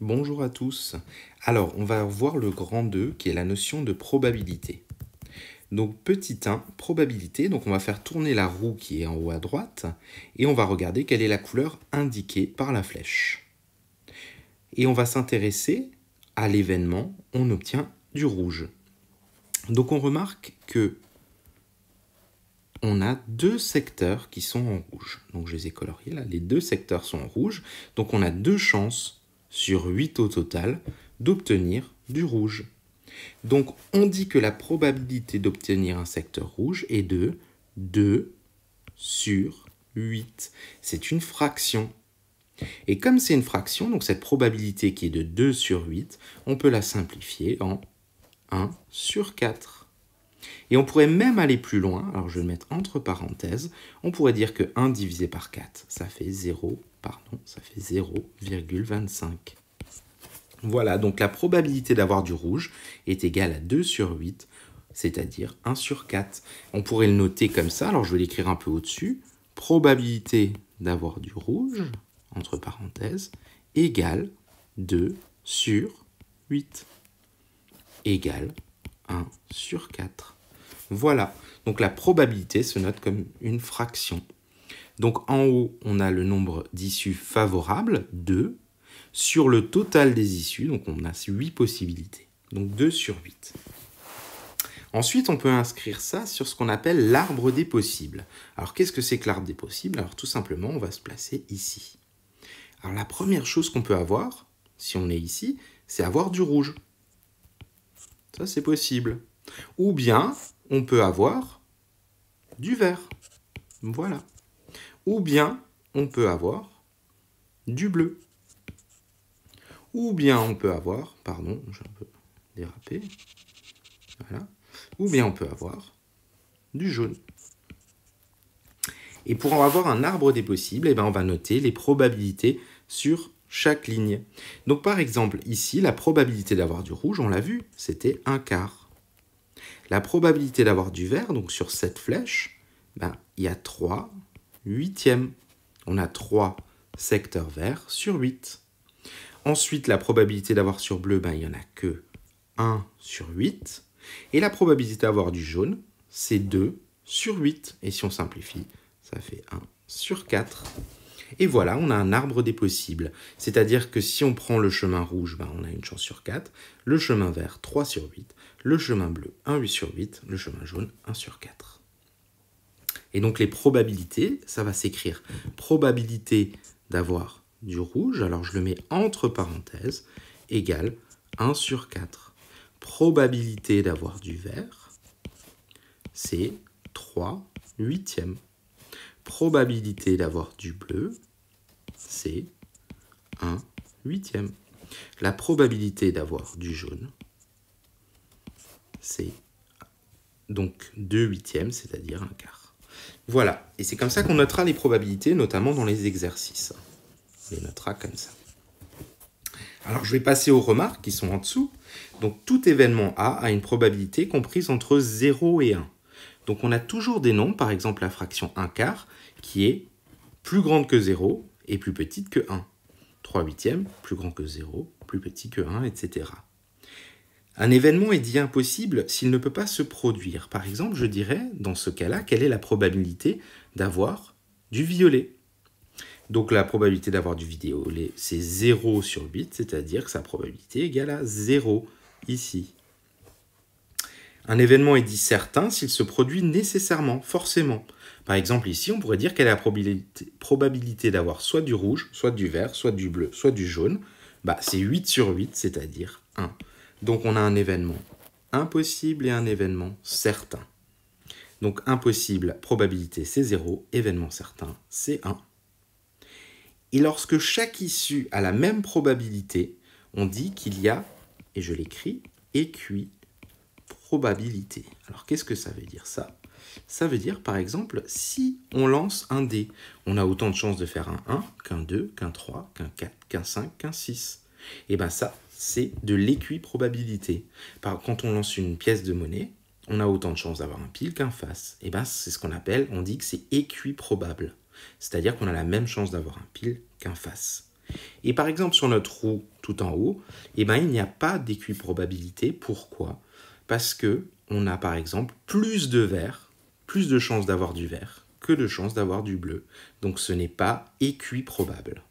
Bonjour à tous. Alors, on va voir le grand 2 qui est la notion de probabilité. Donc, petit 1, probabilité. Donc, on va faire tourner la roue qui est en haut à droite et on va regarder quelle est la couleur indiquée par la flèche. Et on va s'intéresser à l'événement, on obtient du rouge. Donc, on remarque que on a deux secteurs qui sont en rouge. Donc, je les ai coloriés là. Les deux secteurs sont en rouge. Donc, on a 2 chances sur 8 au total d'obtenir du rouge. Donc, on dit que la probabilité d'obtenir un secteur rouge est de 2 sur 8. C'est une fraction. Et comme c'est une fraction, donc cette probabilité qui est de 2 sur 8, on peut la simplifier en 1 sur 4. Et on pourrait même aller plus loin, alors je vais le mettre entre parenthèses, on pourrait dire que 1 divisé par 4, ça fait 0,25. Voilà, donc la probabilité d'avoir du rouge est égale à 2 sur 8, c'est-à-dire 1 sur 4. On pourrait le noter comme ça, alors je vais l'écrire un peu au-dessus. Probabilité d'avoir du rouge, entre parenthèses, égale 2 sur 8, égale 1 sur 4. Voilà, donc la probabilité se note comme une fraction. Donc en haut, on a le nombre d'issues favorables, 2, sur le total des issues, donc on a 8 possibilités, donc 2 sur 8. Ensuite, on peut inscrire ça sur ce qu'on appelle l'arbre des possibles. Alors qu'est-ce que c'est que l'arbre des possibles? Alors tout simplement, on va se placer ici. Alors la première chose qu'on peut avoir, si on est ici, c'est avoir du rouge. Ça, c'est possible. Ou bien, on peut avoir du vert. Voilà. Ou bien, on peut avoir du bleu. Ou bien, on peut avoir, pardon, j'ai un peu dérapé. Voilà. Ou bien, on peut avoir du jaune. Et pour en avoir un arbre des possibles, eh ben, on va noter les probabilités sur chaque ligne. Donc, par exemple, ici, la probabilité d'avoir du rouge, on l'a vu, c'était 1/4. La probabilité d'avoir du vert, donc sur cette flèche, ben, il y a 3/8. On a 3 secteurs verts sur 8. Ensuite, la probabilité d'avoir sur bleu, ben, il n'y en a que 1 sur 8. Et la probabilité d'avoir du jaune, c'est 2 sur 8. Et si on simplifie, ça fait 1 sur 4. Et voilà, on a un arbre des possibles. C'est-à-dire que si on prend le chemin rouge, ben, on a une chance sur 4. Le chemin vert, 3 sur 8. Le chemin bleu, 1 sur 8. Le chemin jaune, 1 sur 4. Et donc les probabilités, ça va s'écrire probabilité d'avoir du rouge, alors je le mets entre parenthèses, égale 1 sur 4. Probabilité d'avoir du vert, c'est 3/8. Probabilité d'avoir du bleu, c'est 1/8. La probabilité d'avoir du jaune, c'est donc 2/8, c'est-à-dire 1/4. Voilà, et c'est comme ça qu'on notera les probabilités, notamment dans les exercices. On les notera comme ça. Alors je vais passer aux remarques qui sont en dessous. Donc tout événement A une probabilité comprise entre 0 et 1. Donc on a toujours des nombres, par exemple la fraction 1/4, qui est plus grande que 0 et plus petite que 1. 3/8, plus grand que 0, plus petit que 1, etc. Un événement est dit impossible s'il ne peut pas se produire. Par exemple, je dirais, dans ce cas-là, quelle est la probabilité d'avoir du violet? Donc la probabilité d'avoir du violet, c'est 0 sur 8, c'est-à-dire que sa probabilité est égale à 0 ici. Un événement est dit certain s'il se produit nécessairement, forcément. Par exemple, ici, on pourrait dire quelle est la probabilité d'avoir soit du rouge, soit du vert, soit du bleu, soit du jaune. C'est 8 sur 8, c'est-à-dire 1. Donc on a un événement impossible et un événement certain. Donc impossible, probabilité c'est 0, événement certain c'est 1. Et lorsque chaque issue a la même probabilité, on dit qu'il y a, et je l'écris, équiprobabilité. Alors qu'est-ce que ça veut dire ça? Ça veut dire par exemple, si on lance un dé, on a autant de chances de faire un 1 qu'un 2, qu'un 3, qu'un 4, qu'un 5, qu'un 6. Et bien ça, c'est de l'équiprobabilité. Quand on lance une pièce de monnaie, on a autant de chances d'avoir un pile qu'un face. Et bien c'est ce qu'on appelle, on dit que c'est équiprobable. C'est-à-dire qu'on a la même chance d'avoir un pile qu'un face. Et par exemple, sur notre roue tout en haut, eh ben, il n'y a pas d'équiprobabilité. Pourquoi? Parce que on a par exemple plus de vert, plus de chances d'avoir du vert que de chances d'avoir du bleu. Donc ce n'est pas équiprobable.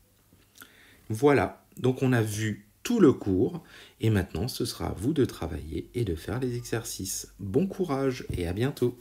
Voilà, donc on a vu tout le cours et maintenant ce sera à vous de travailler et de faire les exercices. Bon courage et à bientôt.